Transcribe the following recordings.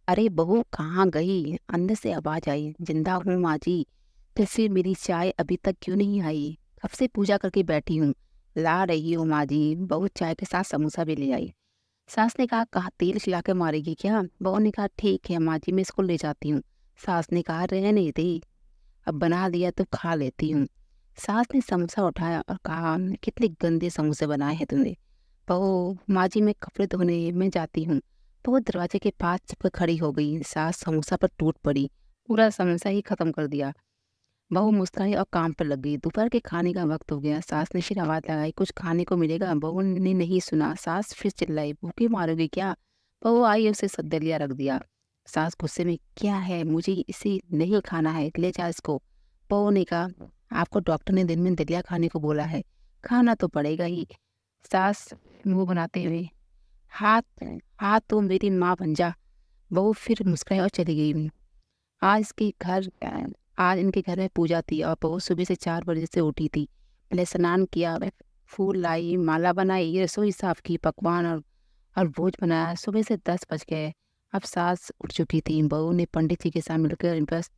अरे बहू कहाँ गई? अंदर से आवाज आई, जिंदा हूँ माँ जी। तो फिर मेरी चाय अभी तक क्यों नहीं आई? कब से पूजा करके बैठी हूँ। ला रही हूँ माँ जी। बहू चाय के साथ समोसा भी ले आई। सास ने कहा तेल खिला के मारेगी क्या? बहू ने कहा ठीक है माँ जी, मैं इसको ले जाती हूँ। सास ने कहा रहने दे, अब बना दिया तो खा लेती हूँ। सास ने समोसा उठाया और कहा कितने गंदे समोसे बनाए हैं तुमने। बहू माँ जी, मैं कपड़े धोने में जाती हूँ। तो वो दरवाजे के पास चिपक खड़ी हो गई। सास समोसा पर टूट पड़ी, पूरा समोसा ही खत्म कर दिया। बहू मुस्कुराई और काम पर लग गई। दोपहर के खाने का वक्त हो गया। सास ने फिर आवाज लगाई, कुछ खाने को मिलेगा? बहू ने नहीं सुना। सास फिर चिल्लाई, भूखे मारोगी क्या? बहू आई, उसे दलिया रख दिया। सास गुस्से में, क्या है, मुझे इसे नहीं खाना है, ले जा इसको। बहू ने कहा, आपको डॉक्टर ने दिन में दलिया खाने को बोला है, खाना तो पड़ेगा ही। सास मुंह बनाते हुए, हाथ हाथ तो मेरी माँ बन जा। बहू फिर मुस्कुराई और चली गई। आज इसके घर आज इनके घर में पूजा थी और बहू सुबह से 4 बजे से उठी थी। पहले स्नान किया, फूल लाई, माला बनाई, रसोई साफ की, पकवान और भोज बनाया। सुबह से 10 बज गए। अब सास उठ चुकी थी। बहू ने पंडित जी के साथ मिलकर बस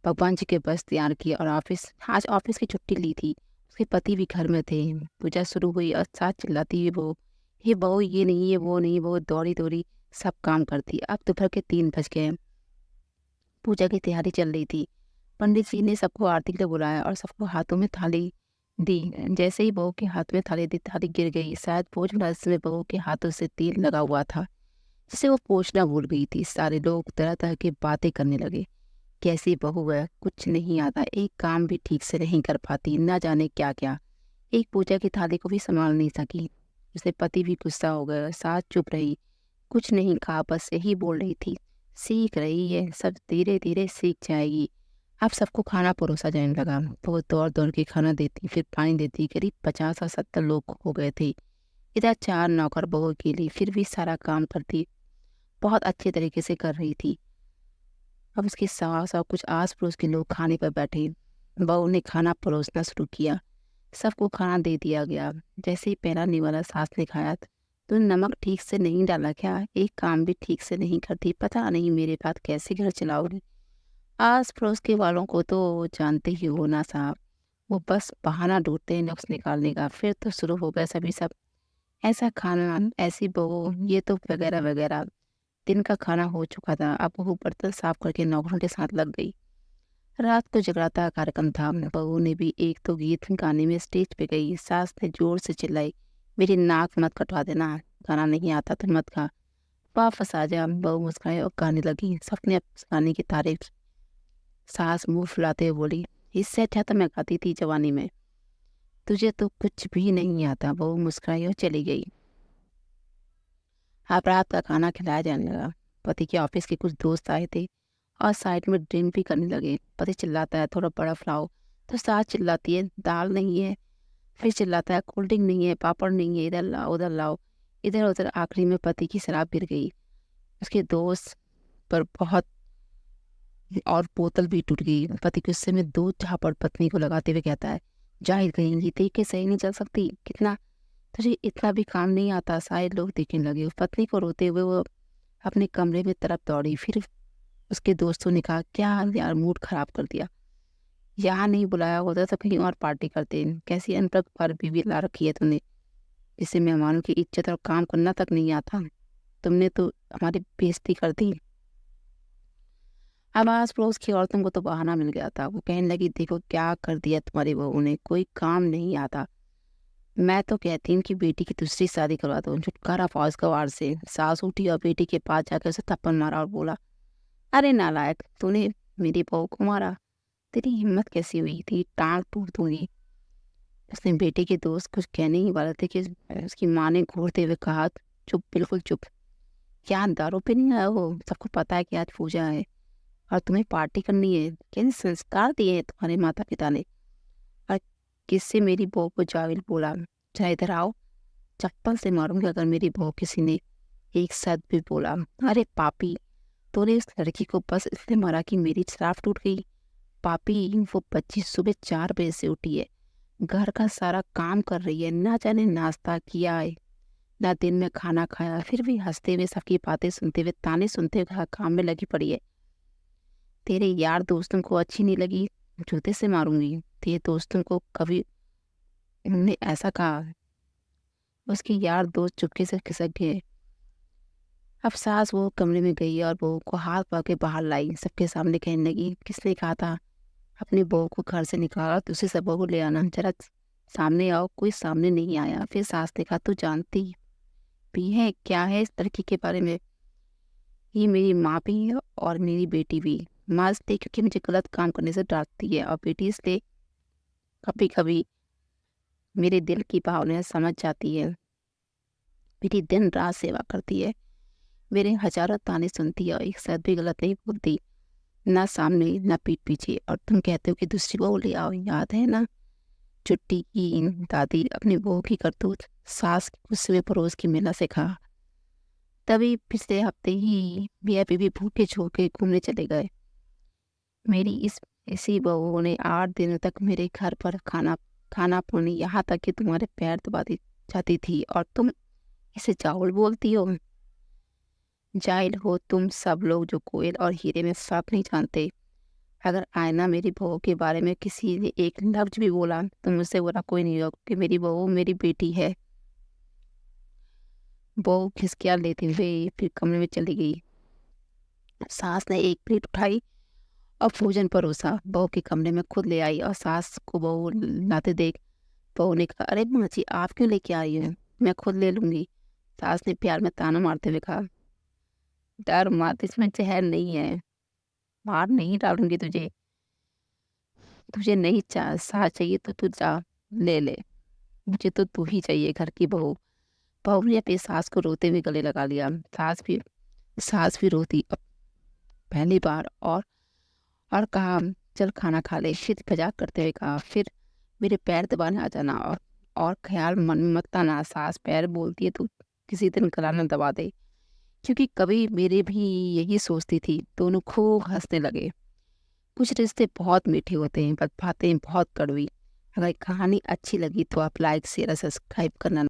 भगवान जी के बस तैयार किए और आज ऑफिस की छुट्टी ली थी। उसके पति भी घर में थे। पूजा शुरू हुई और सास चिल्लाती हुई, वो ये बहू, ये नहीं, ये वो नहीं, वो दौड़ी दौड़ी सब काम करती। अब दोपहर के 3 बज गए। पूजा की तैयारी चल रही थी। पंडित जी ने सबको आरती के लिए बुलाया और सबको हाथों में थाली दी। जैसे ही बहू के हाथ में थाली दी, थाली गिर गई। शायद भोज बनाते में बहू के हाथों से तेल लगा हुआ था, जिसे वो पोंछना भूल गई थी। सारे लोग तरह तरह की बातें करने लगे। कैसी बहू है, कुछ नहीं आता, एक काम भी ठीक से नहीं कर पाती, ना जाने क्या क्या। एक पूजा की थाली को भी संभाल नहीं सकी। उसे पति भी गुस्सा हो गया। सास चुप रही, कुछ नहीं कहा, बस यही बोल रही थी, सीख रही है, सब धीरे धीरे सीख जाएगी। अब सबको खाना परोसा जाने लगा। वो दौड़ दौड़ के खाना देती, फिर पानी देती। करीब 50 और 70 लोग हो गए थे। इधर 4 नौकर बहू अकेली, फिर भी सारा काम करती, बहुत अच्छे तरीके से कर रही थी। अब उसकी सास और कुछ आस पड़ोस के लोग खाने पर बैठे। बहू ने खाना परोसना शुरू किया। सबको खाना दे दिया गया। जैसे ही पहला निवाला सास ने खाया, तो नमक ठीक से नहीं डाला क्या? एक काम भी ठीक से नहीं करती, पता नहीं मेरे बाद कैसे घर चलाओगी। आस पड़ोस के वालों को तो जानते ही हो ना साहब, वो बस बहाना ढूंढते हैं नुक्स निकालने का। फिर तो शुरू हो गया सभी सब, ऐसा खाना, ऐसी बहू, ये तो वगैरह वगैरह। दिन का खाना हो चुका था। अब बहू बर्तन साफ करके नौकरों के साथ लग गई। रात को जगराता कार्यक्रम था। बहू ने भी एक तो गीत गाने में स्टेज पे गई। सास ने जोर से चिल्लाई, मेरी नाक मत कटवा देना, गाना नहीं आता तो मत गा, वापस आ जा। बहू मुस्कुराई और गाने लगी। सबने उस गाने की तारीफ। सास मुंह फुलाते हुए बोली, इससे अच्छा तो मैं गाती थी जवानी में, तुझे तो कुछ भी नहीं आता। बहू मुस्कुराई और चली गई। अब रात का खाना खिलाया जाने लगा। पति के ऑफिस के कुछ दोस्त आए थे और साइड में ड्रिंक भी करने लगे। पति चिल्लाता है, थोड़ा बर्फ लाओ, तो सास चिल्लाती है, दाल नहीं है। फिर चिल्लाता है, कोल्ड ड्रिंक नहीं है, पापड़ नहीं है, इधर लाओ उधर लाओ। इधर उधर आखिरी में पति की शराब गिर गई उसके दोस्त पर बहुत, और बोतल भी टूट गई। पति गुस्से में 2 झापड़ पत्नी को लगाते हुए कहता है, जाहिर कहेंगी, देख के सही नहीं चल सकती, कितना तुझे इतना भी काम नहीं आता। सारे लोग देखने लगे। पत्नी को रोते हुए वो अपने कमरे में तरफ दौड़ी। फिर उसके दोस्तों ने कहा, क्या यार, मूड खराब कर दिया, यहाँ नहीं बुलाया होता तो कहीं और पार्टी करते। कैसी अनपढ़ पर बीवी ला रखी है तूने, जिससे मेहमानों की इज्जत और काम करना तक नहीं आता। तुमने तो हमारी बेइज्जती कर दी। अब आस पड़ोस की औरतों को तो बहाना मिल गया था। वो कहने लगी, देखो क्या कर दिया तुम्हारी बहू ने, कोई काम नहीं आता। मैं तो कहती हूँ कि बेटी की दूसरी शादी करवा दो, छुटकारा पाओ इसका वार से। सास उठी और बेटी के पास जाकर उसे थप्पड़ मारा और बोला, अरे नालायक, तूने मेरी बहू को मारा, तेरी हिम्मत कैसी हुई थी, टांग तोड़ दूंगी। उसने बेटे के दोस्त कुछ कहने ही वाले थे कि उसकी माँ ने घूरते हुए कहा, चुप, बिल्कुल चुप। क्या दारू पे नहीं आया हो? सबको पता है कि आज पूजा है और तुम्हें पार्टी करनी है। कैसे संस्कार दिए हैं तुम्हारे माता पिता ने? और किससे मेरी बहू को जाविल बोला? चाहे इधर आओ, चप्पल से मारूंगी अगर मेरी बहू किसी ने एक शब्द भी बोला। अरे पापी, तूने उस लड़की को बस इसलिए मारा कि मेरी शराब टूट गई। पापी, वो बच्ची सुबह 4 बजे से उठी है, घर का सारा काम कर रही है, ना जाने नाश्ता किया है, ना दिन में खाना खाया, फिर भी हंसते हुए सबकी बातें सुनते हुए ताने सुनते हुए काम में लगी पड़ी है। तेरे यार दोस्तों को अच्छी नहीं लगी, जूते से मारूंगी। तेरे दोस्तों को कभी उन्होंने ऐसा कहा। उसके यार दोस्त चुपके से खिसक गए। अब सास वो कमरे में गई और बहू को हाथ पकड़ के बाहर लाई। सबके सामने कहने लगी, किसने कहा था अपनी बहू को घर से निकाला, दूसरी सब बहू ले आना, जरा सामने आओ। कोई सामने नहीं आया। फिर सास ने कहा, तू जानती भी है क्या है इस लड़की के बारे में? ये मेरी माँ भी है और मेरी बेटी भी। माँ इसलिए क्योंकि मुझे गलत काम करने से डांटती है, और बेटी इसलिए कभी कभी मेरे दिल की भावनाएं समझ जाती है। बेटी दिन रात सेवा करती है, मेरे हजारों ताने सुनती है और एक शब्द भी गलत नहीं बोलती, ना सामने ना पीठ पीछे। और तुम कहते हो कि दूसरी बहू ले आओ। याद है ना छुट्टी की दादी अपनी बहू की करतूत सास के गुस्से में पड़ोस की मेला से कहा। तभी पिछले हफ्ते ही मियाँ बीवी भूखे छोड़ के घूमने चले गए। मेरी इसी बहू ने 8 दिनों तक मेरे घर पर खाना खाना पानी, यहाँ तक कि तुम्हारे पैर दबाती जाती थी, और तुम इसे चावल बोलती हो। जाहिल हो तुम सब लोग जो कोयल और हीरे में फर्क नहीं जानते। अगर आईना मेरी बहू के बारे में किसी ने एक लफ्ज भी बोला तो मुझसे बुरा कोई नहीं होगा, कि मेरी बहू मेरी बेटी है। बहू खिसकिया लेते हुए फिर कमरे में चली गई। सास ने एक प्लेट उठाई और भोजन परोसा, बहू के कमरे में खुद ले आई, और सास को बहू लाते देख बहू ने कहा, अरे माँ जी आप क्यों लेके आई हो, मैं खुद ले लूंगी। सास ने प्यार में ताना मारते हुए कहा, डर मत, इसमें जहर नहीं है, मार नहीं डालूंगी तुझे। तुझे नहीं सास चाहिए तो तू जा ले ले, मुझे तो तू ही चाहिए घर की बहू। बहू ने अपनी सास को रोते हुए गले लगा लिया। सास भी रोती अब पहली बार, और कहा, चल खाना खा ले। फिर मजाक करते हुए कहा, फिर मेरे पैर दबाने आ जाना, और ख्याल मन में मत आना, सास पैर बोलती है तो किसी दिन गला न दबा दे। क्योंकि कभी मेरे भी यही सोचती थी। दोनों खूब हंसने लगे। कुछ रिश्ते बहुत मीठे होते हैं, पर बातें बहुत कड़वी। अगर कहानी अच्छी लगी तो आप लाइक शेयर और सब्सक्राइब करना